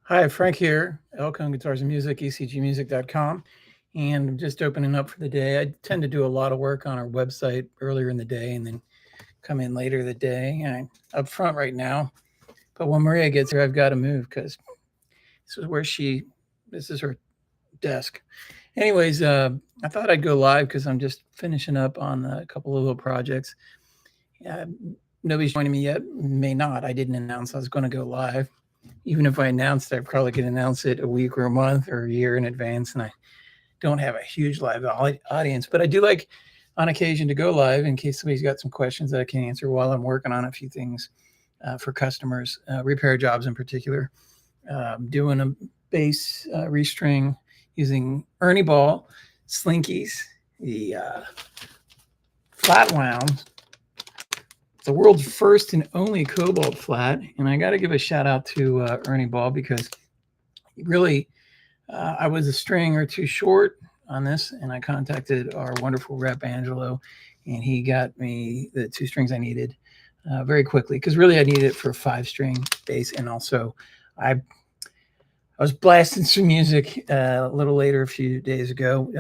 Hi, Frank here, Elkhorn Guitars and Music, ecgmusic.com. And I'm just opening up for the day. I tend to do a lot of work on our website earlier in the day and then come in later the day. I'm up front right now. But when Maria gets here, I've got to move because this is her desk. Anyways, I thought I'd go live because I'm just finishing up on a couple of little projects. Uh, Nobody's joining me yet. May not. I didn't announce I was going to go live. Even if I announced it, I probably could announce it a week or a month or a year in advance, and I don't have a huge live audience. But I do like, on occasion, to go live in case somebody's got some questions that I can answer while I'm working on a few things for customers, repair jobs in particular. Doing a bass restring using Ernie ball, Slinkies, the Flatwounds, the world's first and only Cobalt flat. And I got to give a shout out to Ernie Ball because really I was a string or two short on this, and I contacted our wonderful rep Angelo, and he got me the two strings I needed very quickly because really I needed it for a 5-string bass. And also I was blasting some music a little later a few days ago.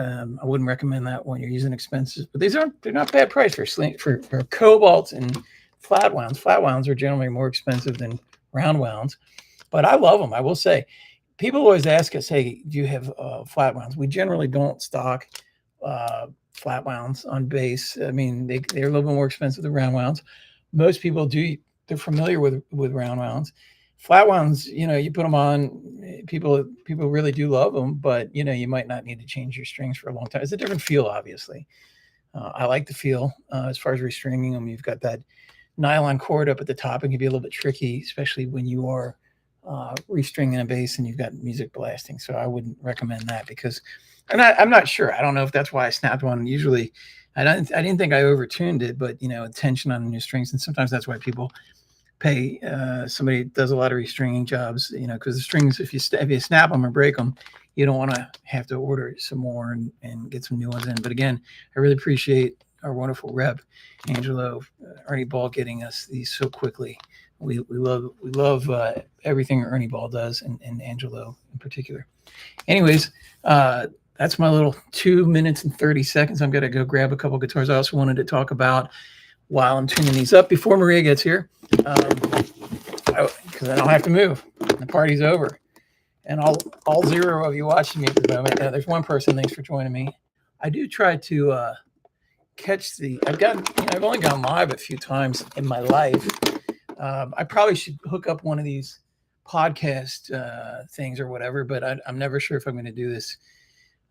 I wouldn't recommend that when you're using expenses, but they're not bad price for Cobalt and Flatwounds. Flatwounds are generally more expensive than round wounds, but I love them. I will say, people always ask us, "Hey, do you have Flatwounds?" We generally don't stock Flatwounds on bass. I mean, they're a little bit more expensive than round wounds. Most people do. They're familiar with round wounds. Flatwounds, you put them on, people really do love them, but you might not need to change your strings for a long time. It's a different feel, obviously. I like the feel as far as restringing them. You've got that nylon cord up at the top. It can be a little bit tricky, especially when you are restringing a bass and you've got music blasting. So I wouldn't recommend that because I'm not sure. I don't know if that's why I snapped one. Usually, I didn't think I overtuned it, but tension on the new strings, and sometimes that's why people pay somebody that does a lot of restringing jobs, because the strings, if you snap them or break them, you don't want to have to order some more and get some new ones in. But again, I really appreciate our wonderful rep, Angelo, Ernie Ball, getting us these so quickly. We love everything Ernie Ball does, and Angelo in particular. Anyways, that's my little 2 minutes and 30 seconds. I'm going to go grab a couple guitars. I also wanted to talk about, while I'm tuning these up before Maria gets here, because I don't have to move. The party's over. And all 0 of you watching me at the moment, there's one person, thanks for joining me. I do try to catch I've only gone live a few times in my life. I probably should hook up one of these podcast things or whatever, but I'm never sure if I'm going to do this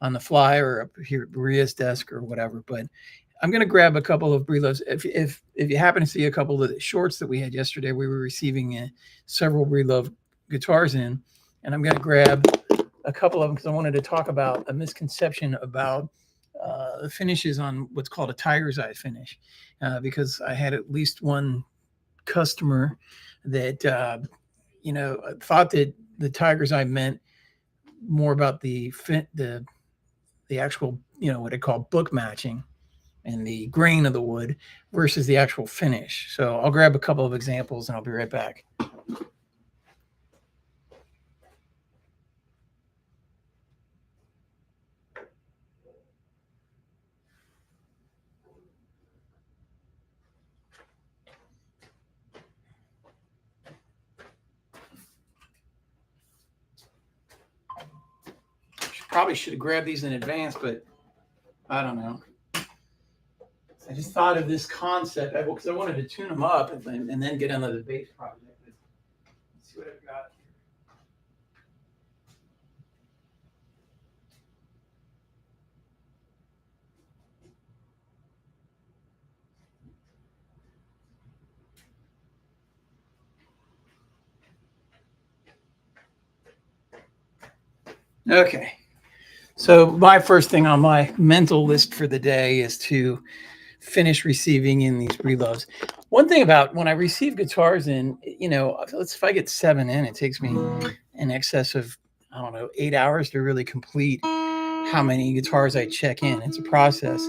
on the fly or up here at Maria's desk or whatever. But I'm going to grab a couple of Breedloves. If you happen to see a couple of the shorts that we had yesterday, we were receiving several Breedlove guitars in, and I'm going to grab a couple of them because I wanted to talk about a misconception about the finishes on what's called a tiger's eye finish, because I had at least one customer that thought that the tiger's eye meant more about the actual, what I call book matching and the grain of the wood versus the actual finish. So I'll grab a couple of examples and I'll be right back. Probably should have grabbed these in advance, but I don't know. I just thought of this concept because I wanted to tune them up and then get into the bass project. Let's see what I've got here. Okay. So my first thing on my mental list for the day is to finish receiving in these Breedloves. One thing about when I receive guitars in, if I get 7 in, it takes me in excess of, 8 hours to really complete how many guitars I check in. It's a process.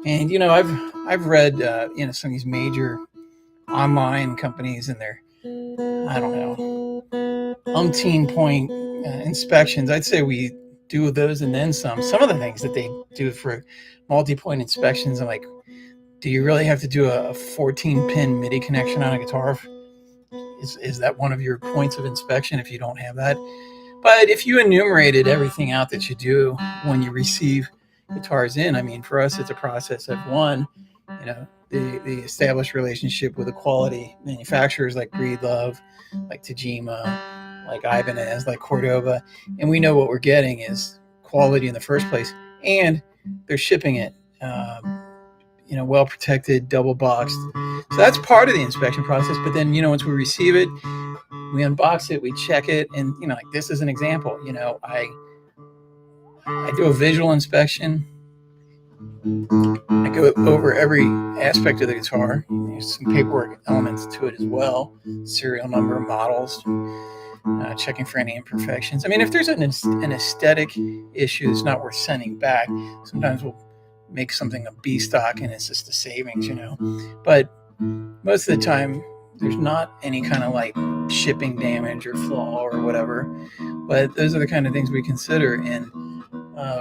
And, I've read, some of these major online companies and their, umpteen point inspections, I'd say we do those and then some. Some of the things that they do for multi-point inspections, I'm like, do you really have to do a 14-pin MIDI connection on a guitar? Is that one of your points of inspection if you don't have that? But if you enumerated everything out that you do when you receive guitars in, I mean, for us, it's a process of one, the established relationship with the quality manufacturers like Breedlove, like Tajima, like Ibanez, like Cordoba, and we know what we're getting is quality in the first place, and they're shipping it, well protected, double boxed. So that's part of the inspection process. But then, once we receive it, we unbox it, we check it, and like this is an example. I do a visual inspection. I go over every aspect of the guitar. There's some paperwork elements to it as well. Serial number, models, checking for any imperfections. I mean, if there's an aesthetic issue that's not worth sending back, sometimes we'll make something a B stock and it's just a savings, But most of the time, there's not any kind of like shipping damage or flaw or whatever. But those are the kind of things we consider, and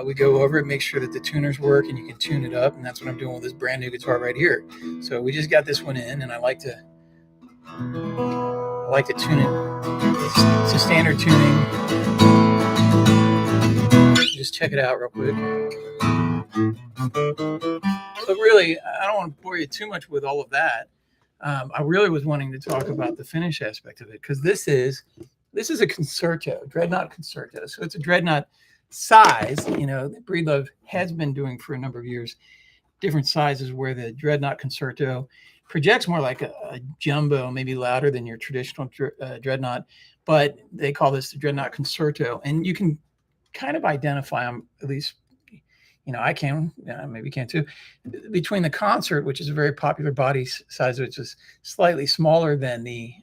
we go over it, make sure that the tuners work, and you can tune it up. And that's what I'm doing with this brand new guitar right here. So we just got this one in, and I like to tune it. It's a standard tuning. Just check it out real quick. So really, I don't want to bore you too much with all of that. I really was wanting to talk about the finish aspect of it, because this is a concerto, dreadnought concerto. So it's a dreadnought size, that Breedlove has been doing for a number of years, different sizes where the dreadnought concerto projects more like a jumbo, maybe louder than your traditional dreadnought, but they call this the dreadnought concerto. And you can kind of identify them, at least, I can, maybe you can too, between the concert, which is a very popular body size, which is slightly smaller than the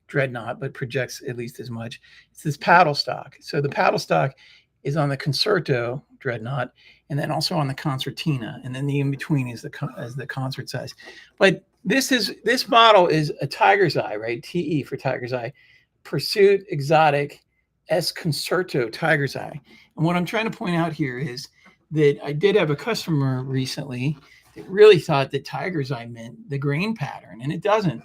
dreadnought, but projects at least as much. It's this paddle stock. So the paddle stock is on the concerto dreadnought, and then also on the concertina, and then the in between is the concert size. But this model is a Tiger's Eye, right? TE for Tiger's Eye, Pursuit Exotic S Concerto Tiger's Eye. And what I'm trying to point out here is that I did have a customer recently that really thought that Tiger's Eye meant the grain pattern, and it doesn't.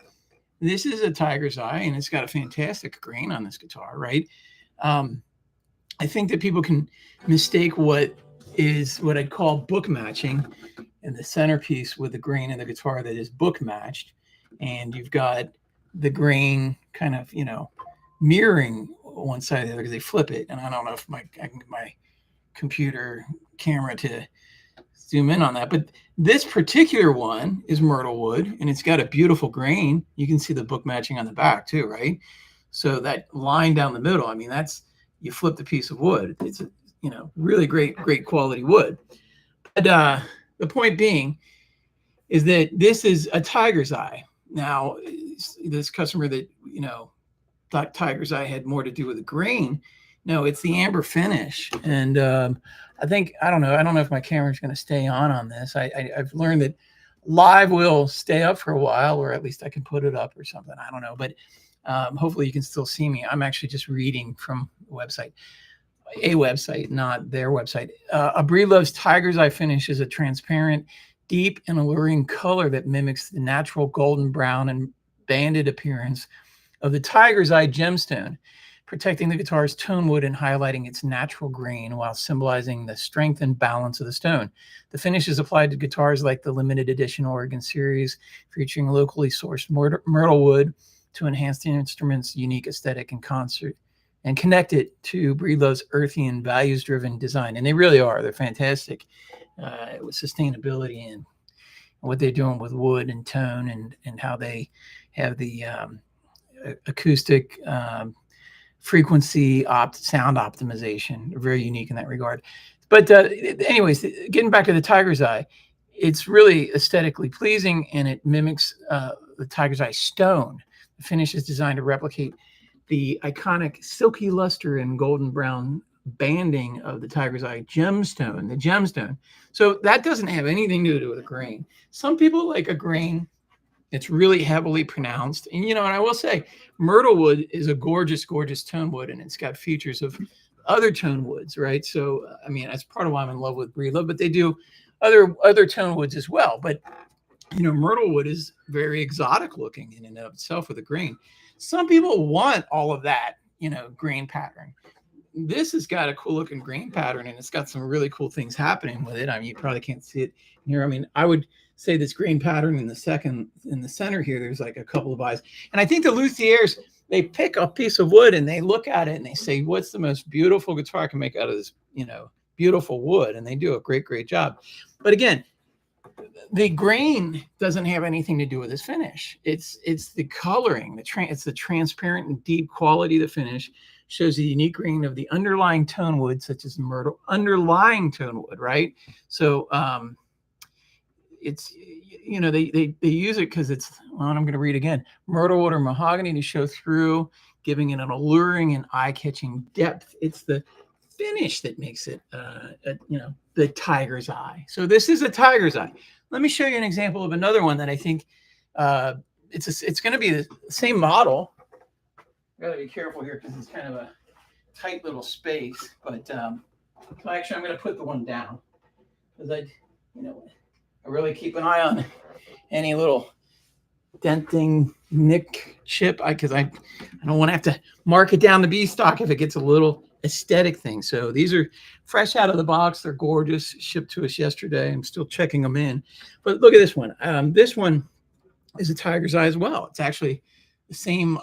This is a Tiger's Eye, and it's got a fantastic grain on this guitar, right? I think that people can mistake what I'd call book matching in the centerpiece with the grain in the guitar that is book matched, and you've got the grain kind of, mirroring one side or the other because they flip it. And I don't know if I can get my computer camera to zoom in on that, but this particular one is myrtlewood, and it's got a beautiful grain. You can see the book matching on the back too, right? So that line down the middle, I mean, you flip the piece of wood. It's a really great quality wood. But the point being is that this is a Tiger's Eye. Now, this customer that thought Tiger's Eye had more to do with the grain. No, it's the amber finish. And I don't know if my camera's going to stay on this. I've learned that live will stay up for a while, or at least I can put it up or something. I don't know, but hopefully you can still see me. I'm actually just reading from a website, not their website. A Breedlove's Tiger's Eye finish is a transparent, deep and alluring color that mimics the natural golden brown and banded appearance of the Tiger's Eye gemstone, protecting the guitar's tonewood and highlighting its natural grain while symbolizing the strength and balance of the stone. The finish is applied to guitars like the limited edition Oregon series, featuring locally sourced myrtlewood to enhance the instrument's unique aesthetic and concert, and connect it to Breedlove's earthy and values-driven design. And they really are. They're fantastic with sustainability and what they're doing with wood and tone, and how they have the acoustic frequency sound optimization. They're very unique in that regard. But anyways, getting back to the Tiger's Eye, it's really aesthetically pleasing, and it mimics the Tiger's Eye stone. The finish is designed to replicate the iconic silky luster and golden brown banding of the Tiger's Eye gemstone, the gemstone. So that doesn't have anything to do with a grain. Some people like a grain It's really heavily pronounced. And, and I will say myrtlewood is a gorgeous, gorgeous tone wood, and it's got features of other tone woods, right? So, I mean, that's part of why I'm in love with Breedlove, but they do other tone woods as well. But, myrtlewood is very exotic looking in and of itself with a grain. Some people want all of that, grain pattern. This has got a cool looking grain pattern, and it's got some really cool things happening with it. I mean, you probably can't see it here. I mean, I would say this grain pattern in the center here, there's like a couple of eyes. And I think the luthiers, they pick a piece of wood and they look at it and they say, what's the most beautiful guitar I can make out of this, beautiful wood? And they do a great, great job. But again, the grain doesn't have anything to do with this finish. It's the coloring, it's the transparent and deep quality of the finish. Shows the unique grain of the underlying tone wood, such as myrtle, underlying tone wood, right? So it's, they use it because it's, well, I'm going to read again, myrtlewood or mahogany to show through, giving it an alluring and eye-catching depth. It's the finish that makes it, the tiger's eye. So this is a tiger's eye. Let me show you an example of another one that I think it's going to be the same model. I gotta be careful here because it's kind of a tight little space. But actually, I'm going to put the one down because I really keep an eye on any little denting, nick, chip, because I don't want to have to mark it down the B stock if it gets a little aesthetic thing. So these are fresh out of the box. They're gorgeous. Shipped to us yesterday. I'm still checking them in. But look at this one. This one is a tiger's eye as well. It's actually the same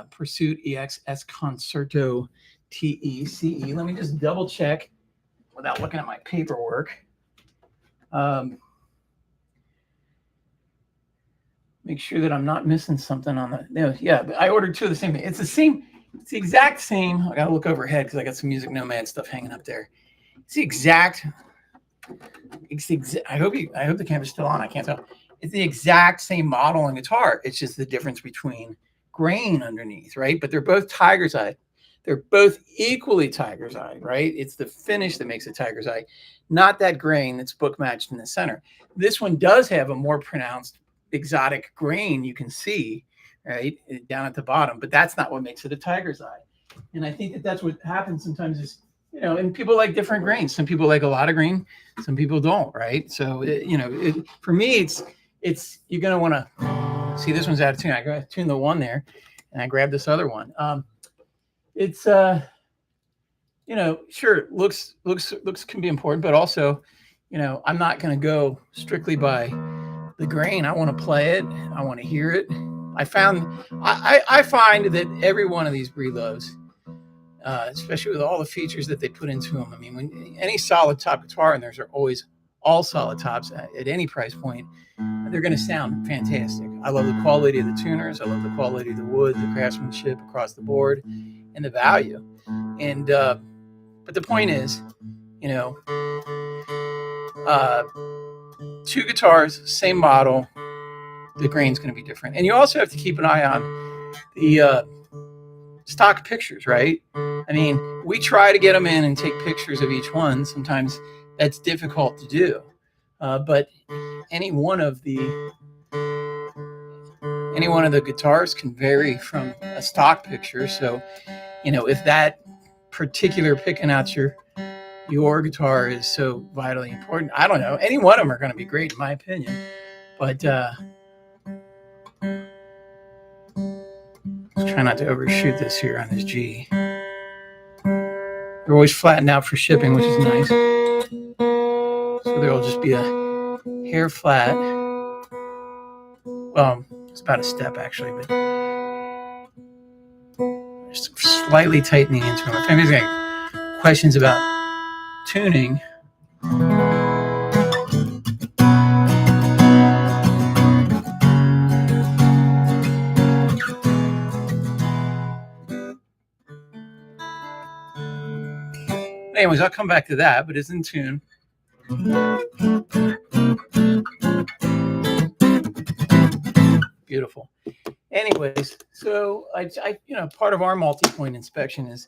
Pursuit EXS Concerto TECE. Let me just double check without looking at my paperwork. Make sure that I'm not missing something on the. Yeah, but I ordered two of the same thing. It's the same. It's the exact same. I got to look overhead because I got some Music Nomad stuff hanging up there. It's the exact. I hope the camera's still on. I can't tell. It's the exact same model and guitar. It's just the difference between grain underneath, right? But they're both tiger's eye. They're both equally tiger's eye, right? It's the finish that makes it tiger's eye, not that grain that's book matched in the center. This one does have a more pronounced exotic grain you can see, right, down at the bottom, but that's not what makes it a tiger's eye. And I think that that's what happens sometimes is, and people like different grains. Some people like a lot of grain, some people don't, right? So, for me, it's you're going to want to see this one's out of tune. I got to tune the one there and I grabbed this other one. It's, sure, looks can be important, but also, I'm not going to go strictly by the grain. I want to play it. I want to hear it. I find that every one of these Breedloves, especially with all the features that they put into them. I mean, when any solid top guitar, and theirs are always all solid tops at any price point, they're going to sound fantastic. I love the quality of the tuners. I love the quality of the wood, the craftsmanship across the board, and the value. And but the point is, two guitars, same model, the grain's going to be different. And you also have to keep an eye on the stock pictures, right? I mean, we try to get them in and take pictures of each one. Sometimes that's difficult to do. But any one of the guitars can vary from a stock picture. So, if that particular picking out your guitar is so vitally important, I don't know. Any one of them are going to be great, in my opinion. But let's try not to overshoot this here on this G. They're always flattened out for shipping, which is nice. So there'll just be a hair flat. Well, it's about a step actually, but just slightly tightening into them. If anybody's got questions about tuning, anyways, I'll come back to that, but it's in tune. Beautiful. Anyways, so I part of our multi-point inspection is,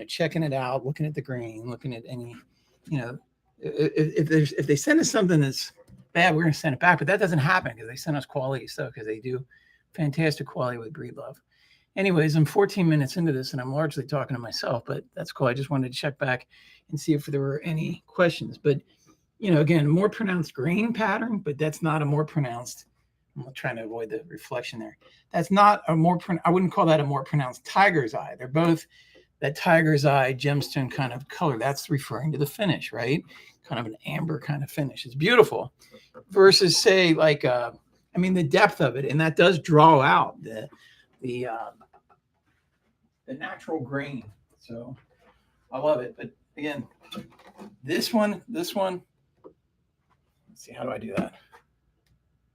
checking it out, looking at the grain, looking at any, if they send us something that's bad, we're going to send it back. But that doesn't happen because they send us quality stuff because they do fantastic quality with Breedlove. Anyways, I'm 14 minutes into this and I'm largely talking to myself, but that's cool. I just wanted to check back and see if there were any questions. But, you know, again, more pronounced grain pattern, but that's not a more pronounced, I'm trying to avoid the reflection there. That's not a more, I wouldn't call that a more pronounced tiger's eye. They're both that tiger's eye gemstone kind of color. That's referring to the finish, right? Kind of an amber kind of finish. It's beautiful versus say like, I mean, the depth of it, and that does draw out the natural grain. So I love it. But again, this one, let's see, how do I do that?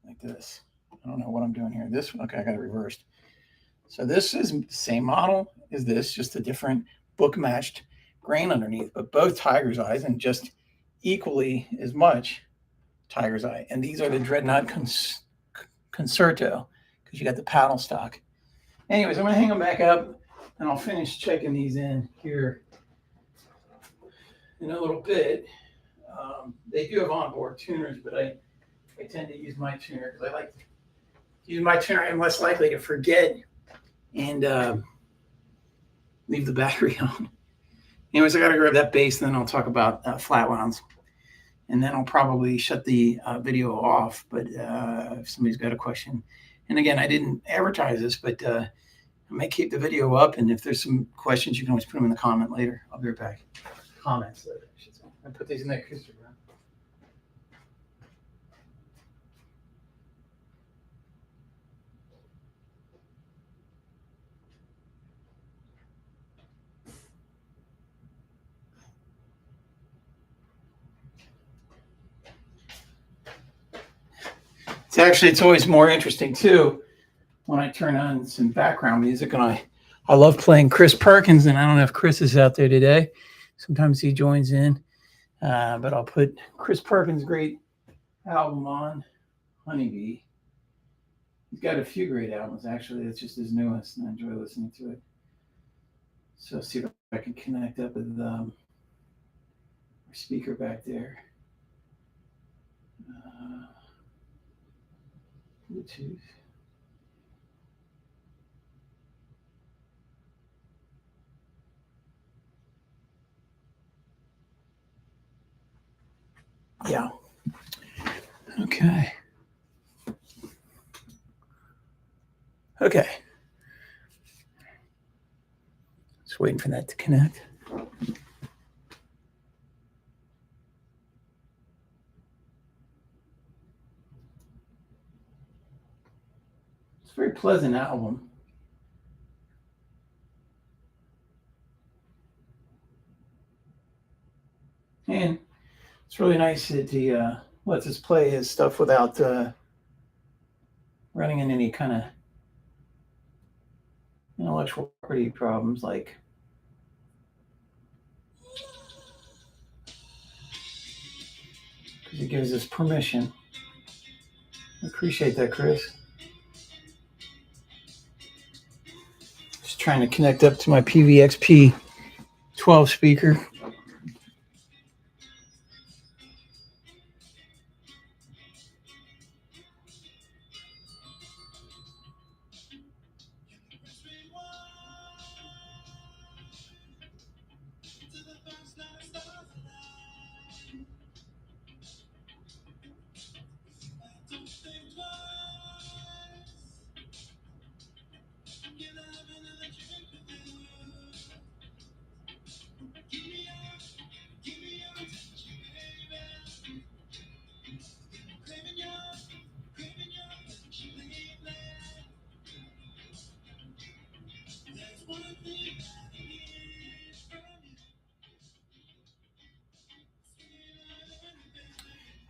Like this. I don't know what I'm doing here. This one, okay, I got it reversed. So this is the same model as this, just a different book matched grain underneath, but both tiger's eyes and just equally as much tiger's eye. And these are the Dreadnought Concerto because you got the paddle stock. Anyways, I'm going to hang them back up and I'll finish checking these in here in a little bit. They do have onboard tuners, but I tend to use my tuner because I like to use my tuner. I'm less likely to forget and leave the battery on. Anyways, I got to grab that bass, and then I'll talk about Flatwounds. And then I'll probably shut the video off, but if somebody's got a question. And again, I didn't advertise this, but I may keep the video up, and if there's some questions, you can always put them in the comment later. I'll be right back. Comments later, I should say. I put these in that acoustic room. It's always more interesting too when I turn on some background music, and I love playing Chris Perkins, and I don't know if Chris is out there today. Sometimes he joins in, but I'll put Chris Perkins' great album on, Honeybee. He's got a few great albums, actually. It's just his newest, and I enjoy listening to it. So see if I can connect up with our speaker back there. Bluetooth. Yeah. Okay. Okay. Just waiting for that to connect. It's a very pleasant album. And it's really nice that he lets us play his stuff without running into any kind of intellectual property problems, like because he gives us permission. I appreciate that, Chris. Just trying to connect up to my PVXP 12 speaker.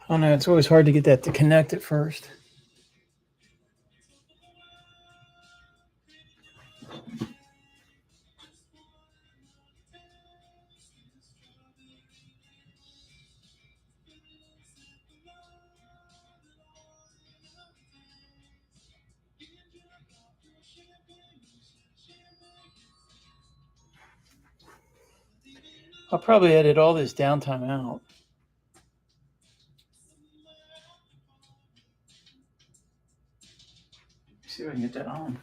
I don't know, it's always hard to get that to connect at first. I'll probably edit all this downtime out. can get that on.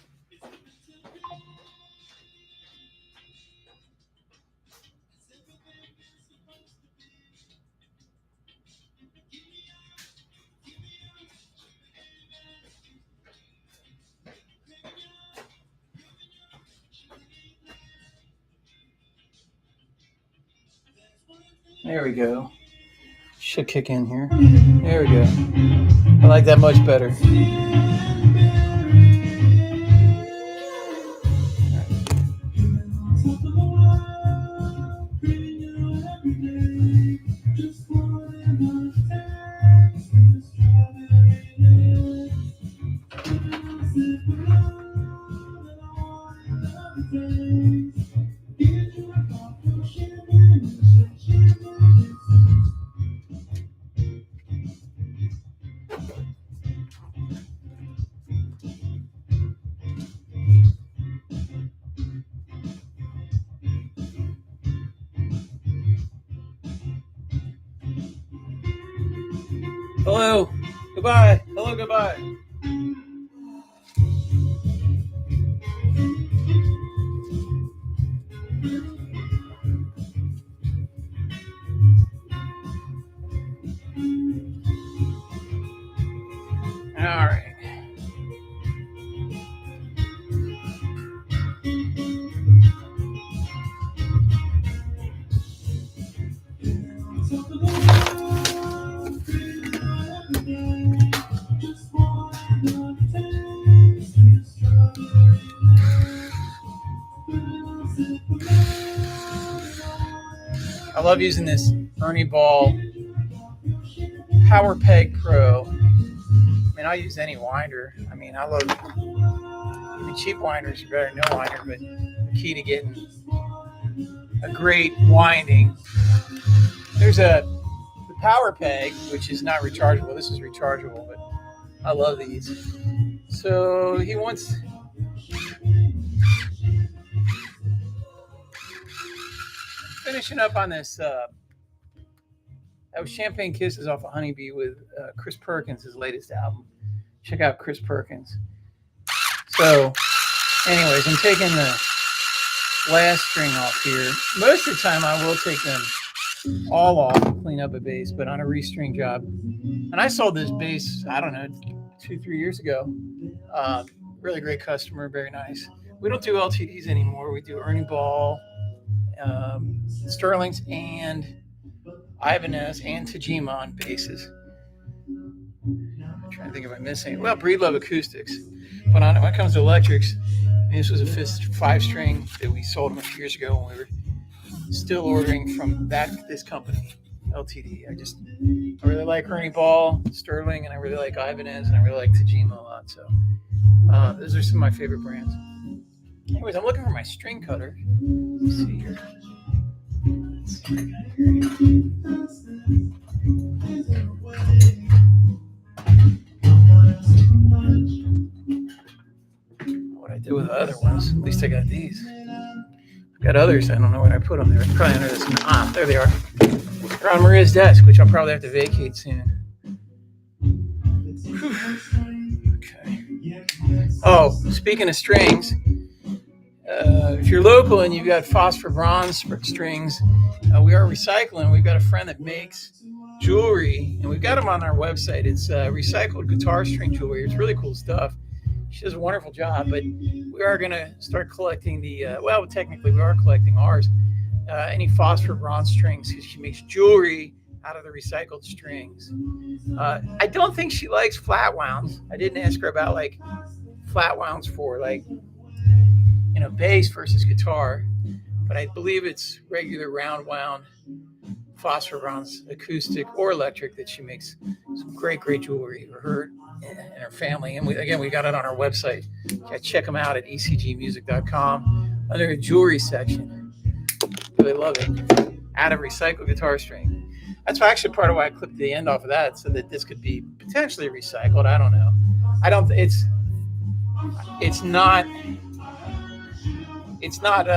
There we go. Should kick in here. There we go. I like that much better. Hello. Goodbye. Hello, goodbye. All right. I love using this Ernie Ball Power Peg Pro. I mean, I use any winder. I mean, I love even cheap winders are better than no winder, but the key to getting a great winding. There's the Power Peg, which is not rechargeable. This is rechargeable, but I love these. So he wants finishing up on this. That was Champagne Kisses off of Honeybee with Chris Perkins, his latest album. Check out Chris Perkins. So, anyways, I'm taking the last string off here. Most of the time, I will take them all off and clean up a bass, but on a restring job. And I sold this bass, I don't know, 2-3 years ago. Really great customer, very nice. We don't do LTDs anymore. We do Ernie Ball, Sterlings, and Ibanez and Tajima on basses. I'm trying to think if I'm missing. Well, Breedlove acoustics. But when it comes to electrics, this was a 5-string that we sold them a few years ago when we were still ordering from this company, LTD. I really like Ernie Ball, Sterling, and I really like Ibanez, and I really like Tajima a lot. So those are some of my favorite brands. Anyways, I'm looking for my string cutter. Let's see here. What I did with the other ones, at least I got these. I've got others, I don't know where I put them. They're probably under this. There they are. They're on Maria's desk, which I'll probably have to vacate soon. Okay. Oh, speaking of strings, if you're local and you've got phosphor bronze strings, we are recycling. We've got a friend that makes jewelry, and we've got them on our website. It's recycled guitar string jewelry. It's really cool stuff. She does a wonderful job, but we are going to start collecting technically we are collecting ours, any phosphor bronze strings, because she makes jewelry out of the recycled strings. I don't think she likes flatwounds. I didn't ask her about like flatwounds for bass versus guitar, but I believe it's regular round wound phosphor bronze acoustic or electric that she makes some great jewelry for her and her family. And we got it on our website. Check them out at ecgmusic.com under the jewelry section. Really love it. Out of recycled guitar string. That's actually part of why I clipped the end off of that, so that this could be potentially recycled. I don't know. It's not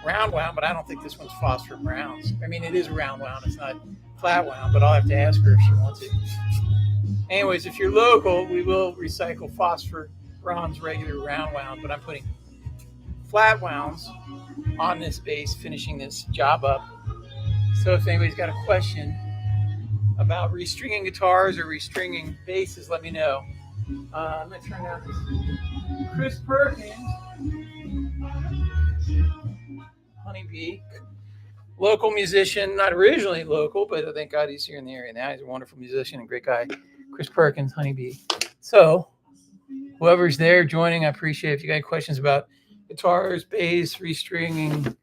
round wound, but I don't think this one's phosphor browns. I mean, it is round wound. It's not flat wound, but I'll have to ask her if she wants it. Anyways, if you're local, we will recycle phosphor bronze regular round wound, but I'm putting flat wounds on this bass, finishing this job up. So if anybody's got a question about restringing guitars or restringing basses, let me know. I'm going to turn down this Chris Perkins Honeybee. Local musician, not originally local, but thank God he's here in the area now. He's a wonderful musician and great guy. Chris Perkins Honeybee. So whoever's there joining, I appreciate it. If you got questions about guitars, bass, restringing,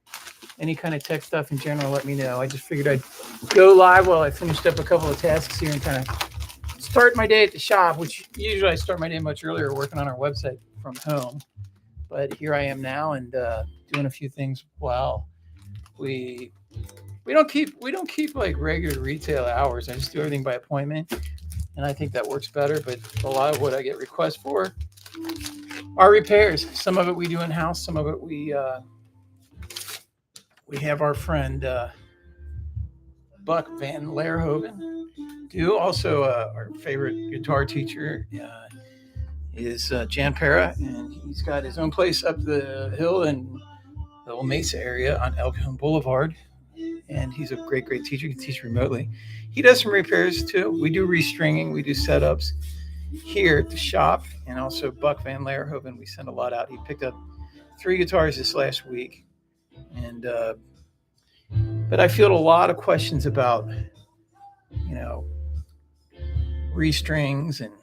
any kind of tech stuff in general, let me know. I just figured I'd go live while I finished up a couple of tasks here and kind of start my day at the shop, which usually I start my day much earlier working on our website from home. But here I am now and doing a few things while we don't keep like regular retail hours. I just do everything by appointment, and I think that works better. But a lot of what I get requests for are repairs. Some of it we do in house. Some of it we have our friend Buck Van Leerhoven do. Also, our favorite guitar teacher is Jan Para, and he's got his own place up the hill in the old Mesa area on El Cajon Boulevard. And he's a great teacher. He can teach remotely. He does some repairs too. We do restringing. We do setups here at the shop. And also Buck Van Leerhoven, we send a lot out. He picked up 3 guitars this last week. And but I field a lot of questions about, restrings and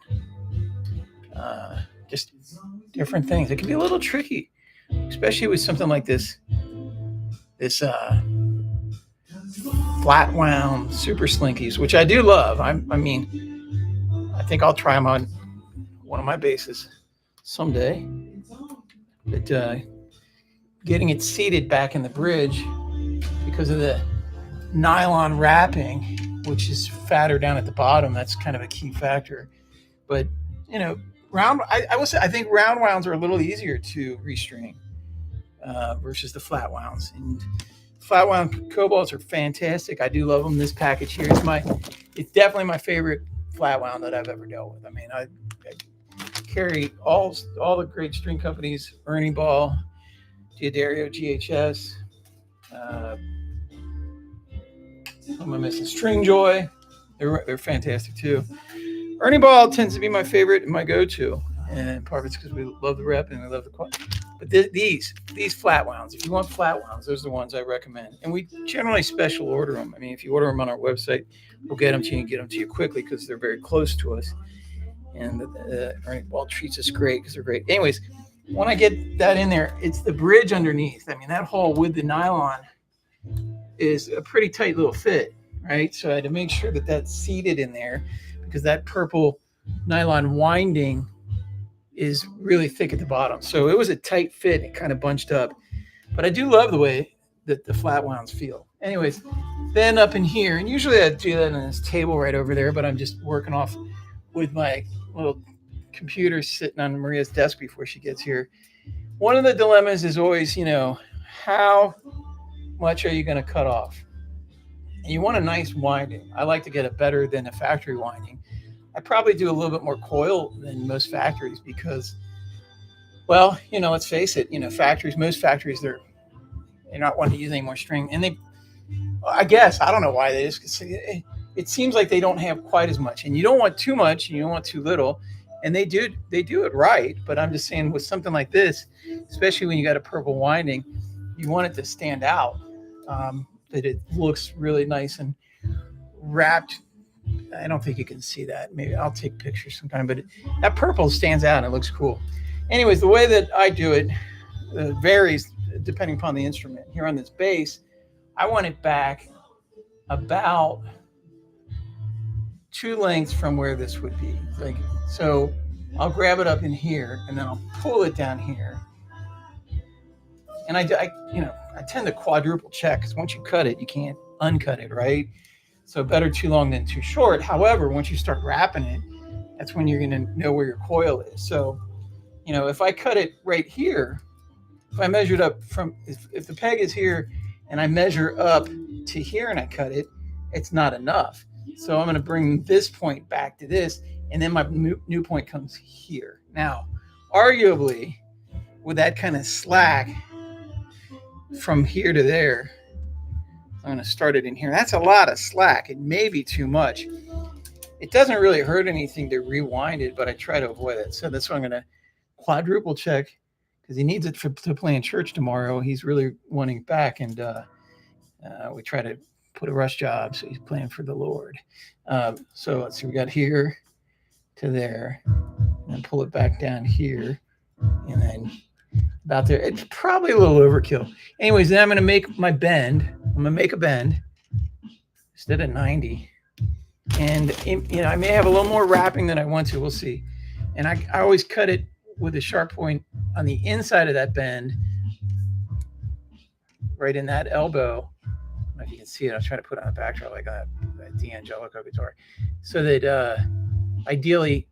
just different things. It can be a little tricky, especially with something like this Flatwound Super Slinkies, which I do love. I think I'll try them on one of my basses someday. But getting it seated back in the bridge because of the nylon wrapping, which is fatter down at the bottom, that's kind of a key factor. But I think round wounds are a little easier to restring versus the flat wounds. And Flatwound Cobalts are fantastic. I do love them. This package here it's definitely my favorite Flatwound that I've ever dealt with. I mean, I carry all the great string companies: Ernie Ball, D'Addario, GHS. What am I missing? String Joy. They're fantastic too. Ernie Ball tends to be my favorite and my go-to, and part of it's because we love the rep and we love the quality. But these Flatwounds, if you want Flatwounds, those are the ones I recommend. And we generally special order them. I mean, if you order them on our website, we'll get them to you and get them to you quickly because they're very close to us. And Ernie Ball treats us great because they're great. Anyways, when I get that in there, it's the bridge underneath. I mean, that hole with the nylon is a pretty tight little fit, right? So I had to make sure that that's seated in there because that purple nylon winding is really thick at the bottom. So it was a tight fit. It kind of bunched up. But I do love the way that the Flatwounds feel. Anyways, then up in here, and usually I do that on this table right over there, but I'm just working off with my little computer sitting on Maria's desk before she gets here. One of the dilemmas is always, how much are you going to cut off? And you want a nice winding. I like to get it better than a factory winding. I probably do a little bit more coil than most factories because, well, let's face it, most factories, they're not wanting to use any more string. And I don't know why they just, it seems like they don't have quite as much. And you don't want too much and you don't want too little. And they do it right. But I'm just saying with something like this, especially when you got a purple winding, you want it to stand out, that it looks really nice and wrapped. I don't think you can see that. Maybe I'll take pictures sometime, but that purple stands out and it looks cool. Anyways, the way that I do it varies depending upon the instrument. Here on this bass, I want it back about 2 lengths from where this would be. So I'll grab it up in here and then I'll pull it down here. And I tend to quadruple check because once you cut it, you can't uncut it, right? So better too long than too short. However, once you start wrapping it, that's when you're going to know where your coil is. So, if I cut it right here, if I measured up if the peg is here and I measure up to here and I cut it, it's not enough. So I'm going to bring this point back to this and then my new point comes here. Now, arguably, with that kind of slack from here to there, I'm going to start it in here. That's a lot of slack. It may be too much. It doesn't really hurt anything to rewind it, but I try to avoid it. So that's why I'm going to quadruple check, because he needs it to play in church tomorrow. He's really wanting back, and we try to put a rush job, so he's playing for the Lord. So let's see, we got here to there, and then pull it back down here, and then about there. It's probably a little overkill. Anyways, then I'm going to make my bend. I'm going to make a bend instead of 90. And, I may have a little more wrapping than I want to. We'll see. And I always cut it with a sharp point on the inside of that bend, right in that elbow. I don't know if you can see it. I'll try to put it on a backdrop like that D'Angelico guitar. So that ideally,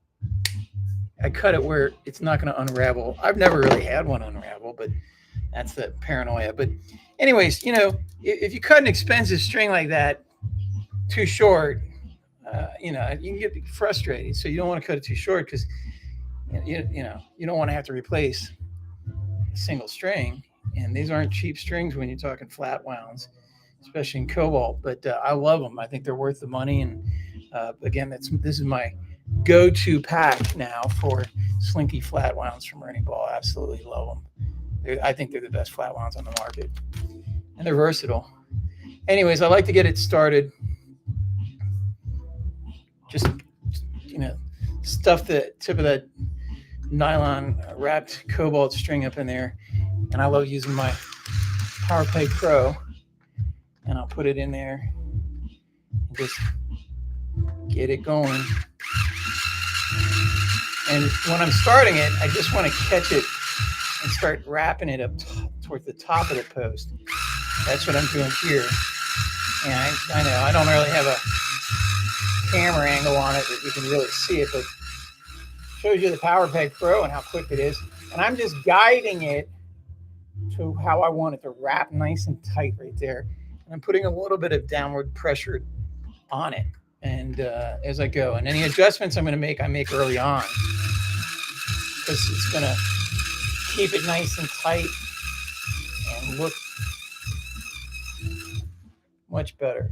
I cut it where it's not going to unravel. I've never really had one unravel, but that's the paranoia. But anyways, if you cut an expensive string like that too short, you can get frustrated. So you don't want to cut it too short, because you don't want to have to replace a single string. And these aren't cheap strings when you're talking Flatwounds, especially in Cobalt. But I love them. I think they're worth the money. And again, this is my go-to pack now for Slinky Flatwounds from Ernie Ball. Absolutely love them. I think they're the best Flatwounds on the market, and they're versatile. Anyways, I like to get it started. Just stuff the tip of that nylon wrapped Cobalt string up in there, and I love using my PowerPeg Pro, and I'll put it in there and just get it going. And when I'm starting it, I just want to catch it and start wrapping it up towards the top of the post. That's what I'm doing here. And I know I don't really have a camera angle on it that you can really see it, but it shows you the PowerPeg Pro and how quick it is. And I'm just guiding it to how I want it to wrap nice and tight right there. And I'm putting a little bit of downward pressure on it, and as I go. And any adjustments I'm going to make, I make early on, because it's going to keep it nice and tight and look much better.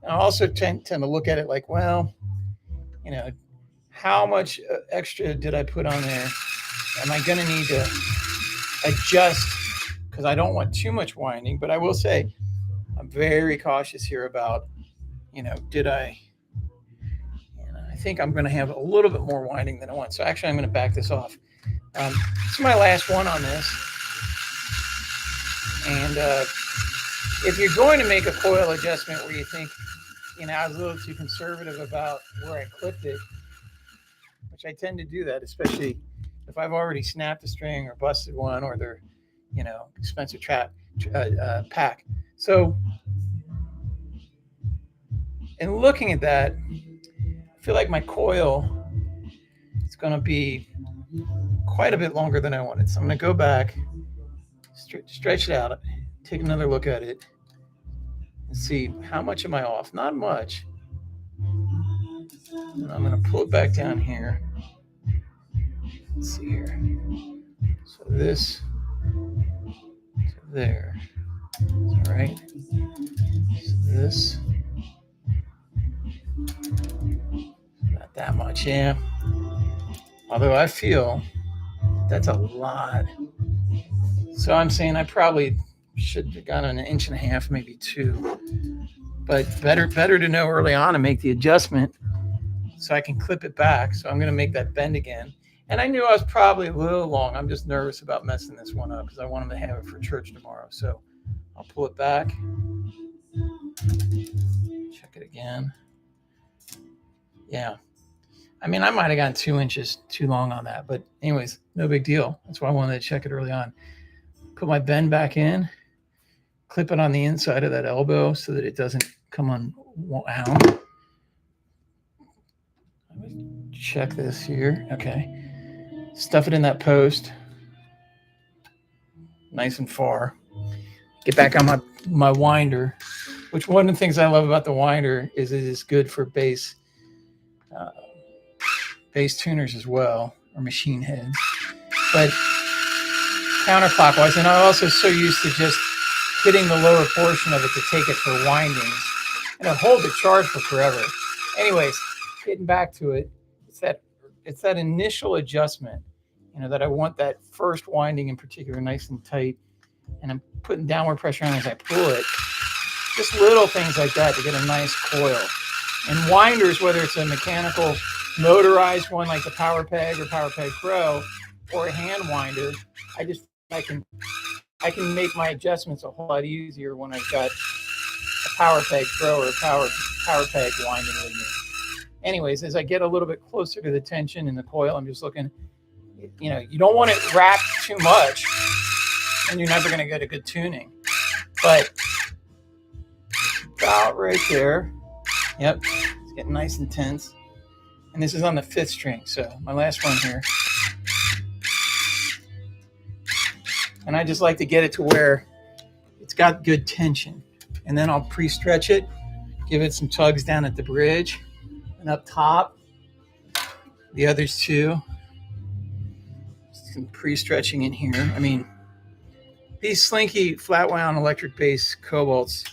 And I also tend to look at it like, well, how much extra did I put on there? Am I going to need to adjust? Because I don't want too much winding. But I will say, I'm very cautious here about, did I think I'm going to have a little bit more winding than I want. So actually, I'm going to back this off. This is my last one on this. And if you're going to make a coil adjustment where you think, I was a little too conservative about where I clipped it, which I tend to do that, especially if I've already snapped a string or busted one, or they're, expensive pack. So in looking at that, I feel like my coil is going to be quite a bit longer than I wanted. So I'm going to go back, stretch it out, take another look at it, and see how much am I off. Not much. And I'm going to pull it back down here. Let's see here. So this to there. All right. So this. Not that much, yeah. Although I feel that's a lot. So I'm saying I probably should have gone an inch and a half, maybe 2. But better to know early on and make the adjustment so I can clip it back. So I'm going to make that bend again. And I knew I was probably a little long. I'm just nervous about messing this one up because I want them to have it for church tomorrow. So I'll pull it back. Check it again. Yeah. I mean, I might have gone 2 inches too long on that. But anyways, no big deal. That's why I wanted to check it early on. Put my bend back in. Clip it on the inside of that elbow so that it doesn't come unwound. Check this here. Okay. Stuff it in that post. Nice and far. Get back on my winder, which one of the things I love about the winder is it is good for bass bass tuners as well, or machine heads, but counterclockwise. And I'm also so used to just hitting the lower portion of it to take it for windings, and it'll hold the charge for forever. Anyways, getting back to it, it's that initial adjustment, that I want that first winding in particular nice and tight, and I'm putting downward pressure on it as I pull it. Just little things like that to get a nice coil. And winders, whether it's a mechanical motorized one like the Power Peg or Power Peg Pro, or a hand winder, I can make my adjustments a whole lot easier when I've got a Power Peg Pro or a Power Peg winding with me. Anyways, as I get a little bit closer to the tension in the coil, I'm just looking, you don't want it wrapped too much, and you're never going to get a good tuning. But about right there, yep, it's getting nice and tense. And this is on the 5th string, so my last one here. And I just like to get it to where it's got good tension. And then I'll pre-stretch it, give it some tugs down at the bridge and up top. The others too. Some pre-stretching in here. I mean, these Slinky Flatwound electric bass Cobalts,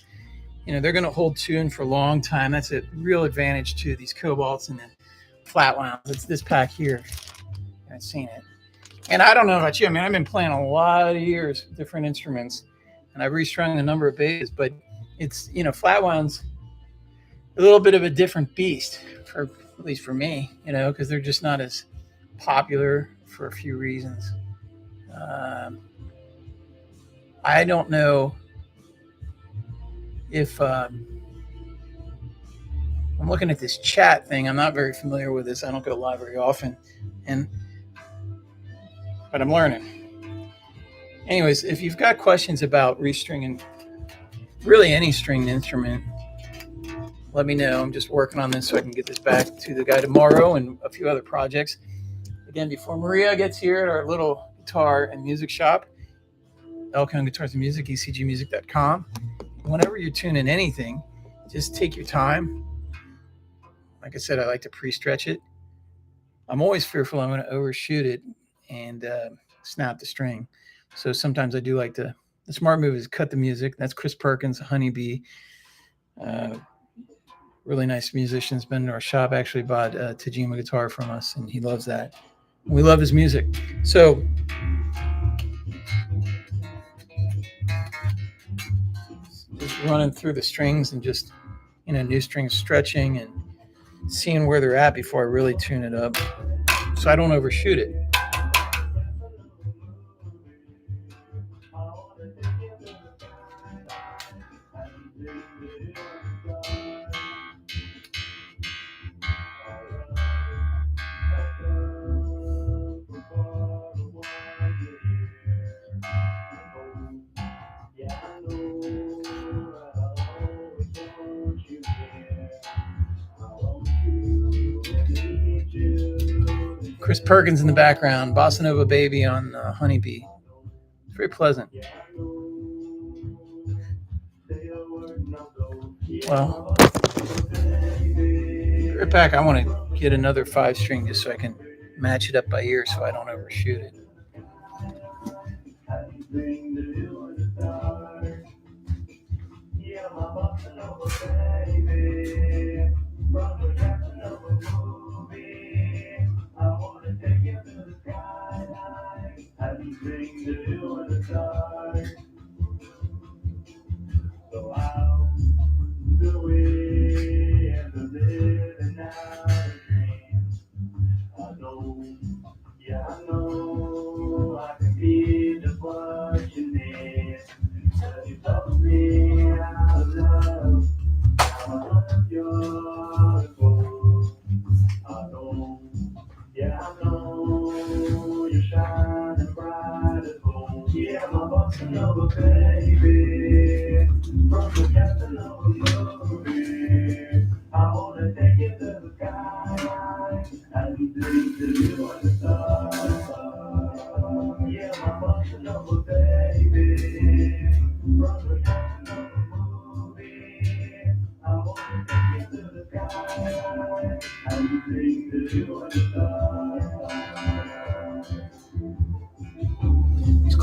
they're going to hold tune for a long time. That's a real advantage to these Cobalts and the Flatwounds. It's this pack here. I've seen it. And I don't know about you. I mean, I've been playing a lot of years with different instruments, and I've restrung a number of basses, but it's, Flatwounds, a little bit of a different beast, at least for me, because they're just not as popular for a few reasons. I don't know if I'm looking at this chat thing. I'm not very familiar with this. I don't go live very often, but I'm learning. Anyways, if you've got questions about restringing really any stringed instrument, let me know. I'm just working on this so I can get this back to the guy tomorrow and a few other projects. Again, before Maria gets here at our little guitar and music shop, Elkhorn Guitars and Music, ecgmusic.com. Whenever you're tuning anything, just take your time. Like I said, I like to pre-stretch it. I'm always fearful I'm going to overshoot it and snap the string. So sometimes I do like the smart move is cut the music. That's Chris Perkins, Honeybee. Really nice musician. Has been to our shop, actually bought a Tajima guitar from us, and he loves that. We love his music. So just running through the strings and just, new strings stretching and seeing where they're at before I really tune it up so I don't overshoot it. Chris Perkins in the background, Bossa Nova Baby on Honeybee. It's very pleasant. Well, right back. I want to get another 5-string just so I can match it up by ear so I don't overshoot it.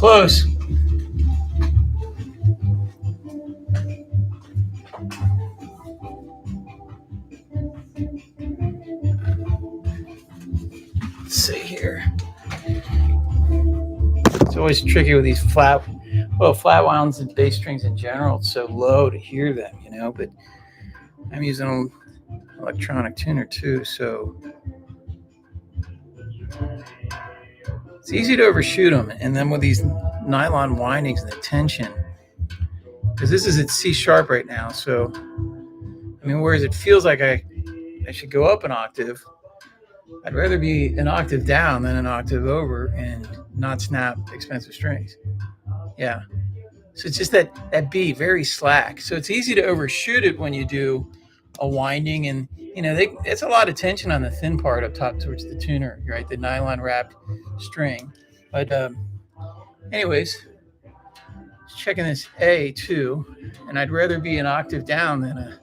close. Let's see here. It's always tricky with these flatwounds and bass strings in general. It's so low to hear them, you know, but I'm using an electronic tuner too, so it's easy to overshoot them. And then with these nylon windings and the tension, because this is at C sharp right now, so I mean, whereas it feels like I should go up an octave, I'd rather be an octave down than an octave over and not snap expensive strings. Yeah. So it's just that B, very slack. So it's easy to overshoot it when you do a winding, and you know, it's a lot of tension on the thin part up top towards the tuner, right? The nylon wrapped string. But anyways, checking this A too, and I'd rather be an octave down than an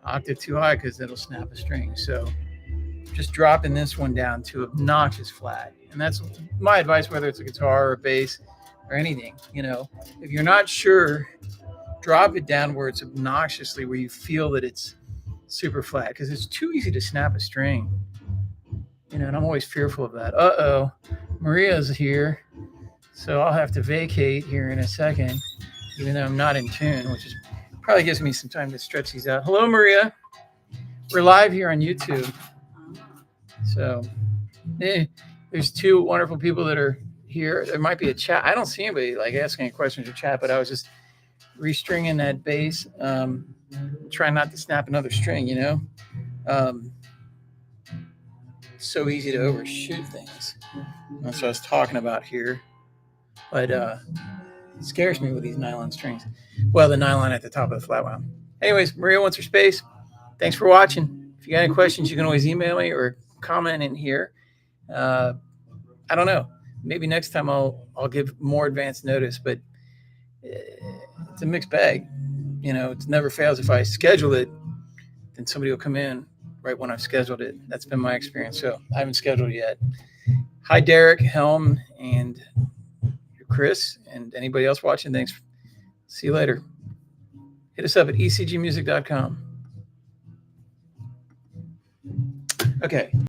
octave too high because it'll snap a string. So just dropping this one down to obnoxious flat. And that's my advice, whether it's a guitar or a bass or anything. You know, if you're not sure, drop it down where it's obnoxiously, where you feel that it's super flat, because it's too easy to snap a string. You know, and I'm always fearful of that. Uh-oh, Maria's here. So I'll have to vacate here in a second, even though I'm not in tune, which is probably gives me some time to stretch these out. Hello, Maria. We're live here on YouTube. So there's two wonderful people that are here. There might be a chat. I don't see anybody like asking any questions or chat, but I was just restringing that bass, trying not to snap another string, you know. So easy to overshoot things. That's what I was talking about here. But it scares me with these nylon strings. Well, the nylon at the top of the flatwound. Anyways, Maria wants her space. Thanks for watching. If you got any questions, you can always email me or comment in here. I don't know. Maybe next time I'll give more advanced notice, but it's a mixed bag. You know, it never fails. If I schedule it, then somebody will come in right when I've scheduled it. That's been my experience. So I haven't scheduled yet. Hi, Derek, Helm, and Chris, and anybody else watching. Thanks. See you later. Hit us up at ecgmusic.com. Okay.